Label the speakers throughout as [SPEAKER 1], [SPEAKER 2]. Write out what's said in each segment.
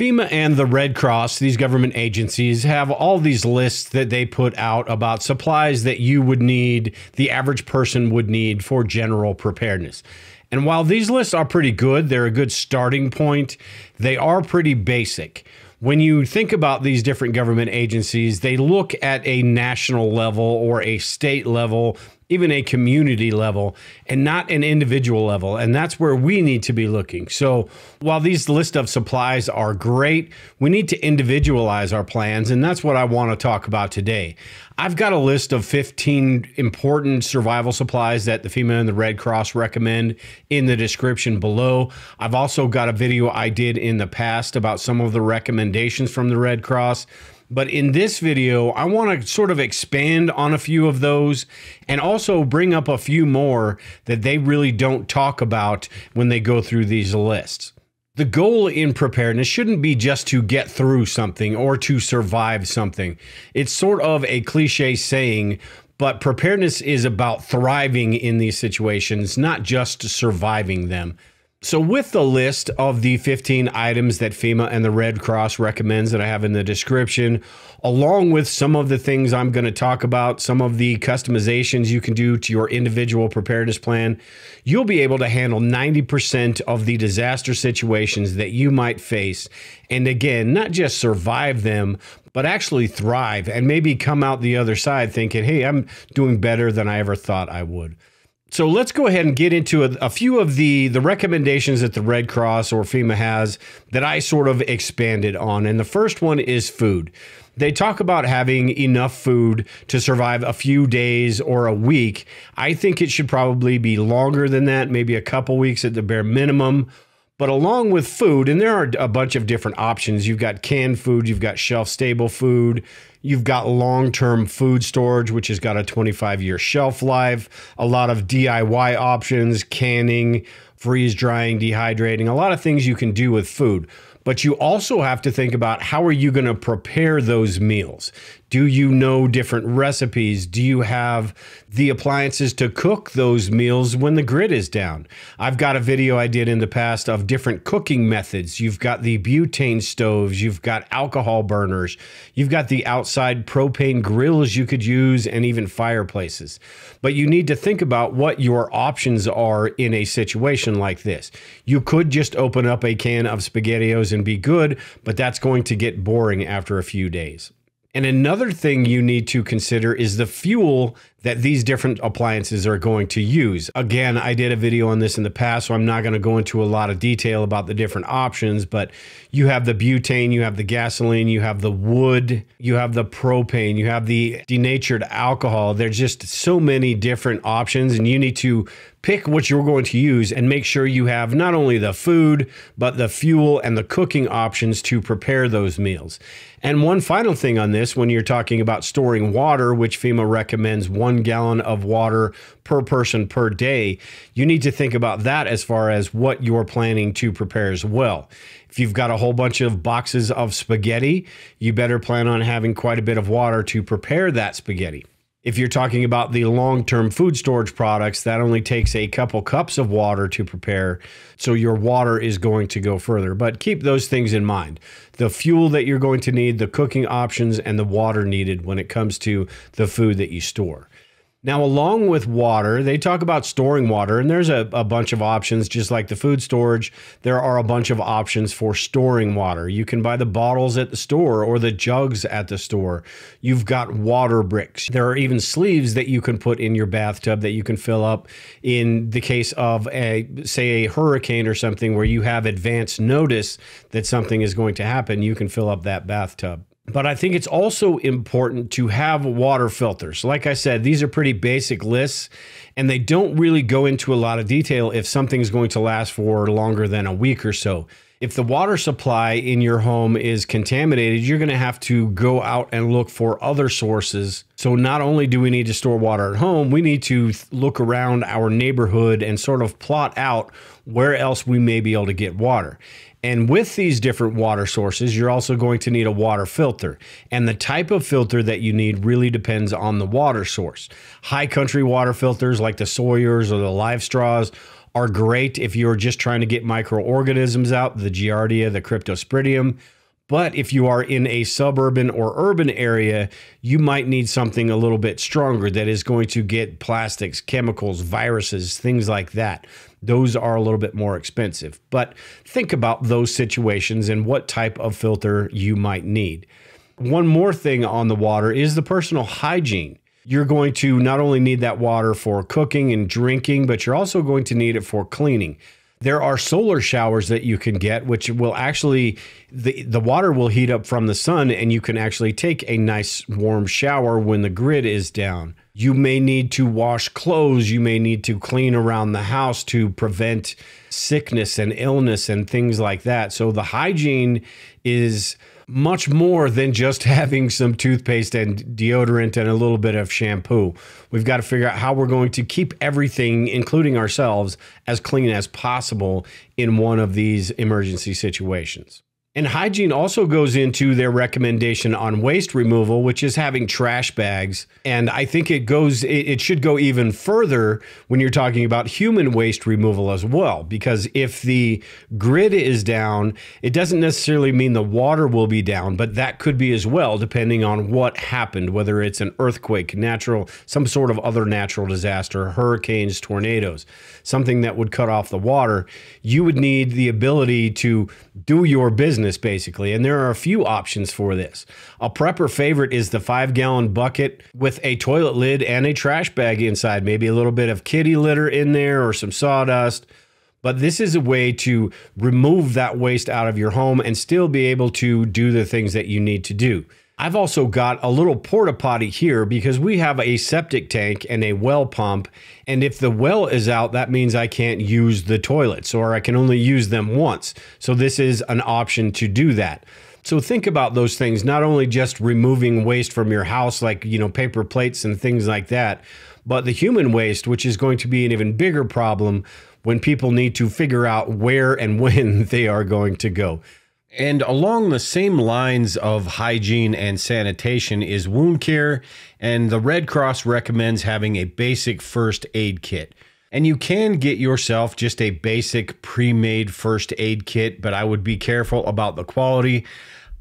[SPEAKER 1] FEMA and the Red Cross, these government agencies, have all these lists that they put out about supplies that you would need, the average person would need for general preparedness. And while these lists are pretty good, they're a good starting point, they are pretty basic. When you think about these different government agencies, they look at a national level or a state level, even a community level, and not an individual level. And that's where we need to be looking. So while these list of supplies are great, we need to individualize our plans. And that's what I want to talk about today. I've got a list of 15 important survival supplies that the FEMA and the Red Cross recommend in the description below. I've also got a video I did in the past about some of the recommendations from the Red Cross. But in this video, I want to sort of expand on a few of those and also bring up a few more that they really don't talk about when they go through these lists. The goal in preparedness shouldn't be just to get through something or to survive something. It's sort of a cliche saying, but preparedness is about thriving in these situations, not just surviving them. So with the list of the 15 items that FEMA and the Red Cross recommends that I have in the description, along with some of the things I'm going to talk about, some of the customizations you can do to your individual preparedness plan, you'll be able to handle 90% of the disaster situations that you might face. And again, not just survive them, but actually thrive and maybe come out the other side thinking, hey, I'm doing better than I ever thought I would. So let's go ahead and get into a few of the recommendations that the Red Cross or FEMA has that I sort of expanded on. And the first one is food. They talk about having enough food to survive a few days or a week. I think it should probably be longer than that, maybe a couple weeks at the bare minimum. But along with food, and there are a bunch of different options. You've got canned food, you've got shelf-stable food, you've got long-term food storage, which has got a 25-year shelf life, a lot of DIY options, canning, freeze-drying, dehydrating, a lot of things you can do with food. But you also have to think about how are you going to prepare those meals? Do you know different recipes? Do you have the appliances to cook those meals when the grid is down? I've got a video I did in the past of different cooking methods. You've got the butane stoves, you've got alcohol burners, you've got the outside propane grills you could use, and even fireplaces. But you need to think about what your options are in a situation like this. You could just open up a can of SpaghettiOs and be good, but that's going to get boring after a few days. And another thing you need to consider is the fuel that these different appliances are going to use. Again, I did a video on this in the past, so I'm not going to go into a lot of detail about the different options, but you have the butane, you have the gasoline, you have the wood, you have the propane, you have the denatured alcohol. There's just so many different options, and you need to pick what you're going to use and make sure you have not only the food, but the fuel and the cooking options to prepare those meals. And one final thing on this, when you're talking about storing water, which FEMA recommends 1 gallon of water per person per day, you need to think about that as far as what you're planning to prepare as well. If you've got a whole bunch of boxes of spaghetti, you better plan on having quite a bit of water to prepare that spaghetti. If you're talking about the long-term food storage products, that only takes a couple cups of water to prepare, so your water is going to go further. But keep those things in mind. The fuel that you're going to need, the cooking options, and the water needed when it comes to the food that you store. Now, along with water, they talk about storing water, and there's a bunch of options. Just like the food storage, there are a bunch of options for storing water. You can buy the bottles at the store or the jugs at the store. You've got water bricks. There are even sleeves that you can put in your bathtub that you can fill up in the case of, say, a hurricane or something where you have advance notice that something is going to happen. You can fill up that bathtub. But I think it's also important to have water filters. Like I said, these are pretty basic lists, and they don't really go into a lot of detail if something's going to last for longer than a week or so. If the water supply in your home is contaminated, you're going to have to go out and look for other sources. So not only do we need to store water at home, we need to look around our neighborhood and sort of plot out where else we may be able to get water. And with these different water sources, you're also going to need a water filter. And the type of filter that you need really depends on the water source. High country water filters like the Sawyers or the Live Straws are great if you're just trying to get microorganisms out, the Giardia, the Cryptosporidium. But if you are in a suburban or urban area, you might need something a little bit stronger that is going to get plastics, chemicals, viruses, things like that. Those are a little bit more expensive. But think about those situations and what type of filter you might need. One more thing on the water is the personal hygiene. You're going to not only need that water for cooking and drinking, but you're also going to need it for cleaning. There are solar showers that you can get, which will actually, the water will heat up from the sun, and you can actually take a nice warm shower when the grid is down. You may need to wash clothes. You may need to clean around the house to prevent sickness and illness and things like that. So the hygiene is much more than just having some toothpaste and deodorant and a little bit of shampoo. We've got to figure out how we're going to keep everything, including ourselves, as clean as possible in one of these emergency situations. And hygiene also goes into their recommendation on waste removal, which is having trash bags. And I think it should go even further when you're talking about human waste removal as well, because if the grid is down, it doesn't necessarily mean the water will be down, but that could be as well, depending on what happened, whether it's an earthquake, some sort of other natural disaster, hurricanes, tornadoes, something that would cut off the water. You would need the ability to do your business, basically, and there are a few options for this. A prepper favorite is the 5-gallon bucket with a toilet lid and a trash bag inside, maybe a little bit of kitty litter in there or some sawdust. But this is a way to remove that waste out of your home and still be able to do the things that you need to do. I've also got a little porta potty here because we have a septic tank and a well pump. And if the well is out, that means I can't use the toilets, or I can only use them once. So this is an option to do that. So think about those things, not only just removing waste from your house, like, paper plates and things like that, but the human waste, which is going to be an even bigger problem when people need to figure out where and when they are going to go. And along the same lines of hygiene and sanitation is wound care, and the Red Cross recommends having a basic first aid kit. And you can get yourself just a basic pre-made first aid kit, but I would be careful about the quality.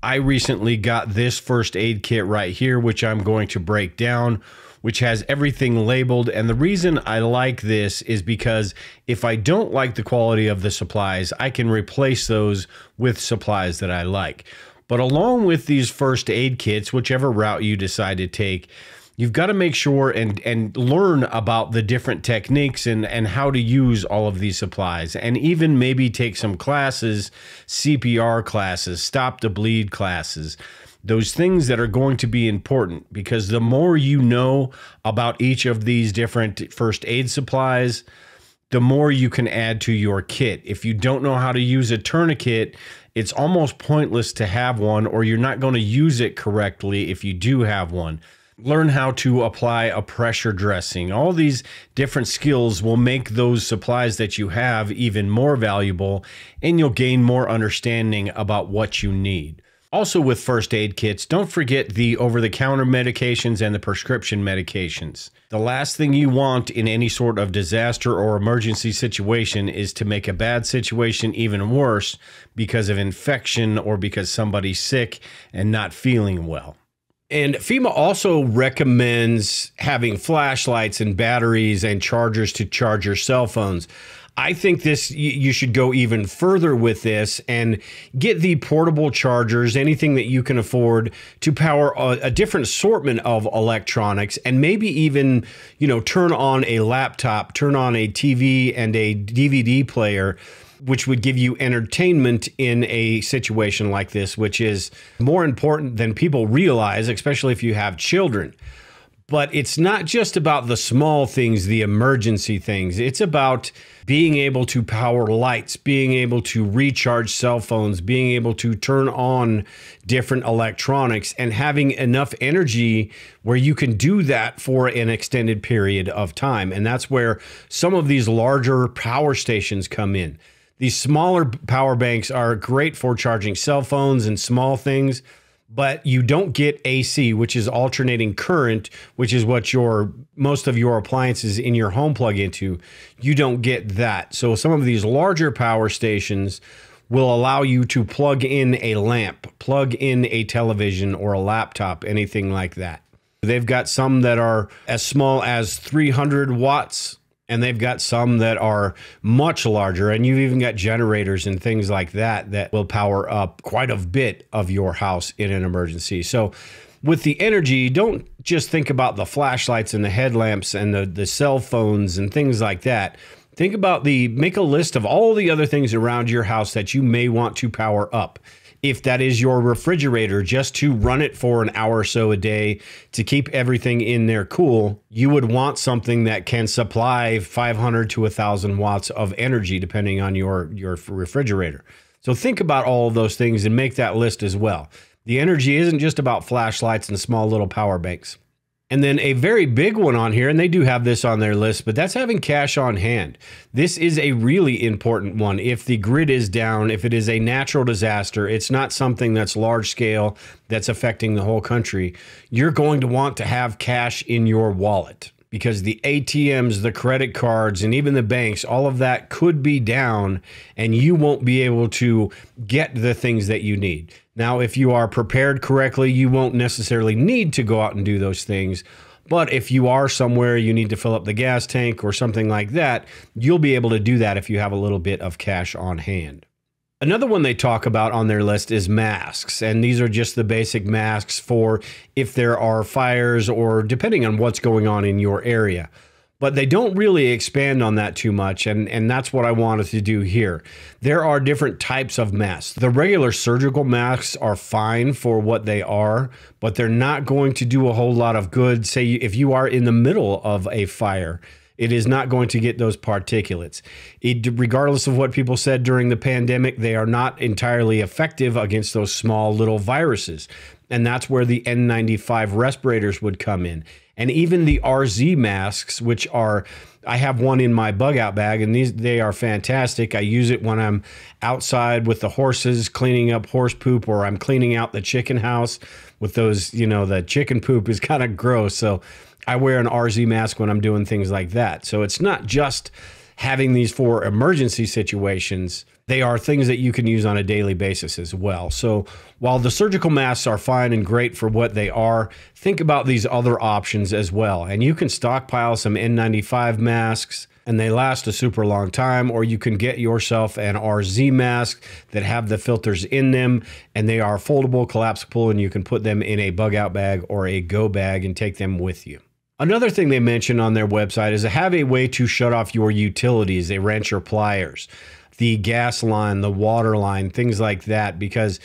[SPEAKER 1] I recently got this first aid kit right here, which I'm going to break down, which has everything labeled. And the reason I like this is because if I don't like the quality of the supplies, I can replace those with supplies that I like. But along with these first aid kits, whichever route you decide to take, you've got to make sure and learn about the different techniques and how to use all of these supplies, and even maybe take some classes, CPR classes, stop the bleed classes. Those things that are going to be important, because the more you know about each of these different first aid supplies, the more you can add to your kit. If you don't know how to use a tourniquet, it's almost pointless to have one, or you're not going to use it correctly if you do have one. Learn how to apply a pressure dressing. All these different skills will make those supplies that you have even more valuable, and you'll gain more understanding about what you need. Also with first aid kits, don't forget the over-the-counter medications and the prescription medications. The last thing you want in any sort of disaster or emergency situation is to make a bad situation even worse because of infection or because somebody's sick and not feeling well. And FEMA also recommends having flashlights and batteries and chargers to charge your cell phones. I think you should go even further with this and get the portable chargers, anything that you can afford to power a different assortment of electronics, and maybe even, turn on a laptop, turn on a TV and a DVD player, which would give you entertainment in a situation like this, which is more important than people realize, especially if you have children. But it's not just about the small things, the emergency things. It's about being able to power lights, being able to recharge cell phones, being able to turn on different electronics, and having enough energy where you can do that for an extended period of time. And that's where some of these larger power stations come in. These smaller power banks are great for charging cell phones and small things, but you don't get AC, which is alternating current, which is what most of your appliances in your home plug into. You don't get that. So some of these larger power stations will allow you to plug in a lamp, plug in a television or a laptop, anything like that. They've got some that are as small as 300 watts, and they've got some that are much larger, and you've even got generators and things like that that will power up quite a bit of your house in an emergency. So with the energy, don't just think about the flashlights and the headlamps and the cell phones and things like that. Think about make a list of all the other things around your house that you may want to power up. If that is your refrigerator, just to run it for an hour or so a day to keep everything in there cool, you would want something that can supply 500 to 1,000 watts of energy, depending on your refrigerator. So think about all of those things and make that list as well. The energy isn't just about flashlights and small little power banks. And then a very big one on here, and they do have this on their list, but that's having cash on hand. This is a really important one. If the grid is down, if it is a natural disaster, it's not something that's large scale, that's affecting the whole country, you're going to want to have cash in your wallet, because the ATMs, the credit cards, and even the banks, all of that could be down, and you won't be able to get the things that you need. Now, if you are prepared correctly, you won't necessarily need to go out and do those things. But if you are somewhere you need to fill up the gas tank or something like that, you'll be able to do that if you have a little bit of cash on hand. Another one they talk about on their list is masks. And these are just the basic masks for if there are fires or depending on what's going on in your area. But they don't really expand on that too much, and that's what I wanted to do here. There are different types of masks. The regular surgical masks are fine for what they are, but they're not going to do a whole lot of good. Say if you are in the middle of a fire, it is not going to get those particulates. Regardless of what people said during the pandemic, they are not entirely effective against those small little viruses. And that's where the N95 respirators would come in. And even the RZ masks, which are, I have one in my bug out bag, and they are fantastic. I use it when I'm outside with the horses, cleaning up horse poop, or I'm cleaning out the chicken house with those, the chicken poop is kind of gross. So I wear an RZ mask when I'm doing things like that. So it's not just having these for emergency situations. They are things that you can use on a daily basis as well. So while the surgical masks are fine and great for what they are, think about these other options as well. And you can stockpile some N95 masks and they last a super long time, or you can get yourself an RZ mask that have the filters in them and they are foldable, collapsible, and you can put them in a bug out bag or a go bag and take them with you. Another thing they mention on their website is to have a way to shut off your utilities, a wrench or pliers, the gas line, the water line, things like that, because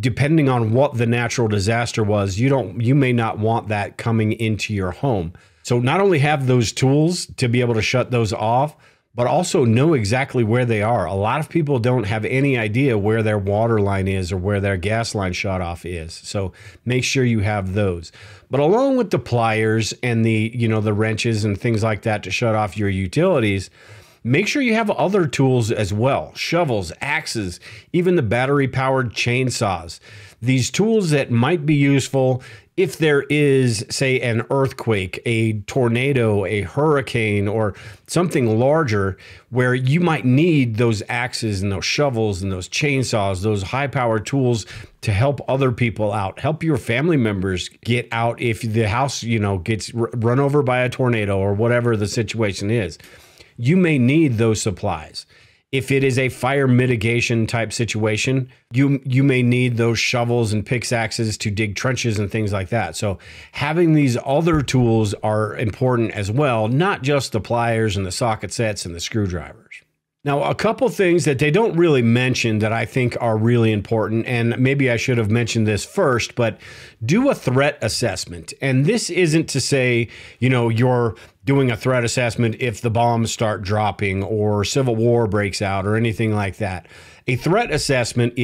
[SPEAKER 1] depending on what the natural disaster was, you may not want that coming into your home. So not only have those tools to be able to shut those off, but also know exactly where they are. A lot of people don't have any idea where their water line is or where their gas line shut off is. So make sure you have those. But along with the pliers and the wrenches and things like that to shut off your utilities, make sure you have other tools as well. Shovels, axes, even the battery-powered chainsaws. These tools that might be useful if there is, say, an earthquake, a tornado, a hurricane, or something larger where you might need those axes and those shovels and those chainsaws, those high-powered tools to help other people out, help your family members get out if the house, gets run over by a tornado or whatever the situation is. You may need those supplies. If it is a fire mitigation type situation, you may need those shovels and pickaxes to dig trenches and things like that. So having these other tools are important as well, not just the pliers and the socket sets and the screwdrivers. Now, a couple things that they don't really mention that I think are really important, and maybe I should have mentioned this first, but do a threat assessment. And this isn't to say, you're doing a threat assessment if the bombs start dropping or civil war breaks out or anything like that. A threat assessment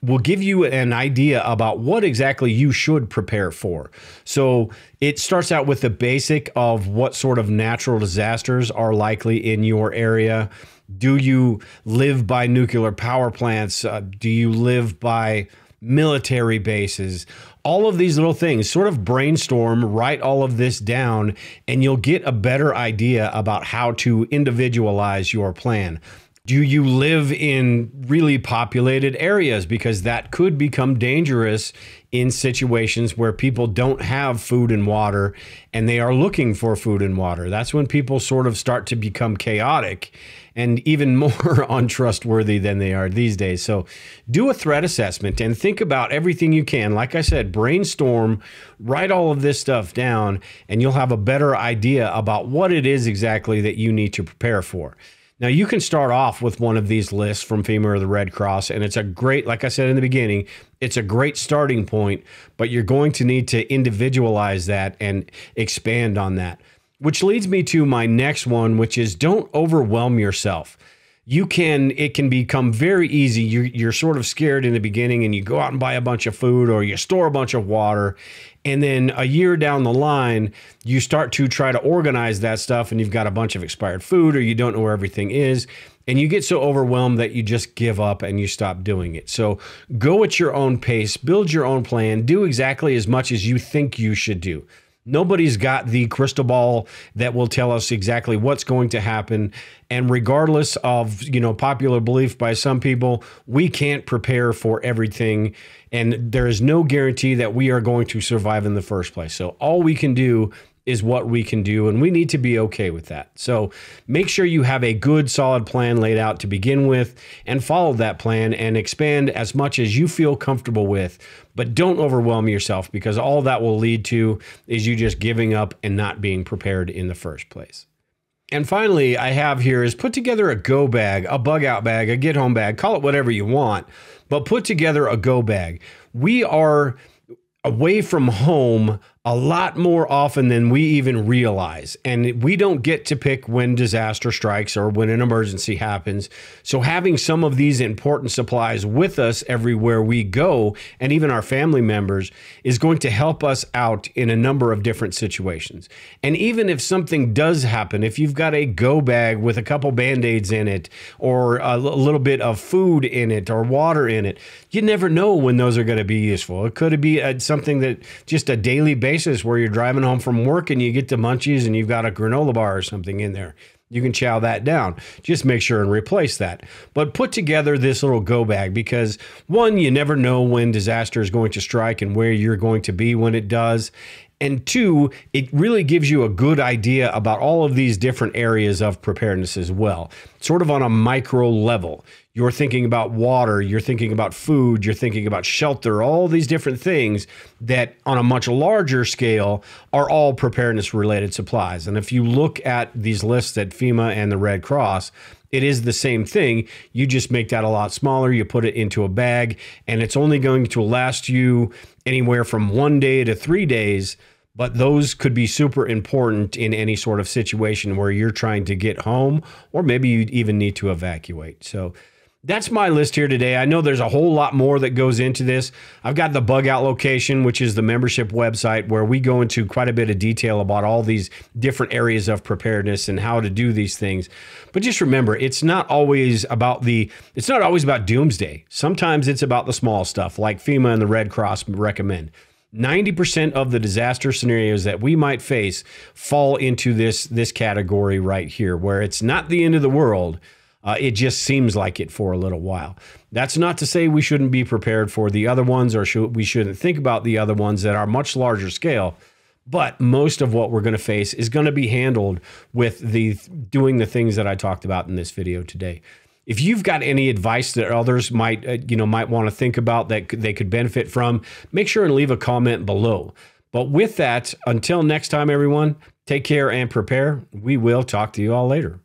[SPEAKER 1] will give you an idea about what exactly you should prepare for. So it starts out with the basic of what sort of natural disasters are likely in your area. Do you live by nuclear power plants? Do you live by military bases, all of these little things. Sort of brainstorm, write all of this down, and you'll get a better idea about how to individualize your plan. Do you live in really populated areas? Because that could become dangerous in situations where people don't have food and water and they are looking for food and water. That's when people sort of start to become chaotic and even more untrustworthy than they are these days. So do a threat assessment and think about everything you can. Like I said, brainstorm, write all of this stuff down, and you'll have a better idea about what it is exactly that you need to prepare for. Now, you can start off with one of these lists from FEMA or the Red Cross, and it's a great, like I said in the beginning, it's a great starting point, but you're going to need to individualize that and expand on that. Which leads me to my next one, which is don't overwhelm yourself. It can become very easy. You're sort of scared in the beginning and you go out and buy a bunch of food or you store a bunch of water. And then a year down the line, you start to try to organize that stuff and you've got a bunch of expired food or you don't know where everything is. And you get so overwhelmed that you just give up and you stop doing it. So go at your own pace, build your own plan, do exactly as much as you think you should do. Nobody's got the crystal ball that will tell us exactly what's going to happen. And regardless of, popular belief by some people, we can't prepare for everything. And there is no guarantee that we are going to survive in the first place. So all we can do is what we can do, and we need to be okay with that. So make sure you have a good, solid plan laid out to begin with and follow that plan and expand as much as you feel comfortable with, but don't overwhelm yourself because all that will lead to is you just giving up and not being prepared in the first place. And finally, I have here is put together a go bag, a bug out bag, a get home bag, call it whatever you want, but put together a go bag. We are away from home a lot more often than we even realize. And we don't get to pick when disaster strikes or when an emergency happens. So having some of these important supplies with us everywhere we go, and even our family members, is going to help us out in a number of different situations. And even if something does happen, if you've got a go bag with a couple Band-Aids in it, or a little bit of food in it, or water in it, you never know when those are going to be useful. It could be something that just a daily basis where you're driving home from work and you get the munchies and you've got a granola bar or something in there. You can chow that down. Just make sure and replace that. But put together this little go bag because, one, you never know when disaster is going to strike and where you're going to be when it does. And two, it really gives you a good idea about all of these different areas of preparedness as well, sort of on a micro level. You're thinking about water, you're thinking about food, you're thinking about shelter, all these different things that on a much larger scale are all preparedness related supplies. And if you look at these lists at FEMA and the Red Cross, it is the same thing. You just make that a lot smaller. You put it into a bag and it's only going to last you anywhere from 1 day to 3 days. But those could be super important in any sort of situation where you're trying to get home or maybe you even need to evacuate. So that's my list here today. I know there's a whole lot more that goes into this. I've got the Bug Out Location, which is the membership website where we go into quite a bit of detail about all these different areas of preparedness and how to do these things. But just remember, it's not always about doomsday. Sometimes it's about the small stuff like FEMA and the Red Cross recommend. 90% of the disaster scenarios that we might face fall into this category right here, where it's not the end of the world. It just seems like it for a little while. That's not to say we shouldn't be prepared for the other ones or we shouldn't think about the other ones that are much larger scale. But most of what we're going to face is going to be handled with doing the things that I talked about in this video today. If you've got any advice that others might want to think about that they could benefit from, make sure and leave a comment below. But with that, until next time, everyone, take care and prepare. We will talk to you all later.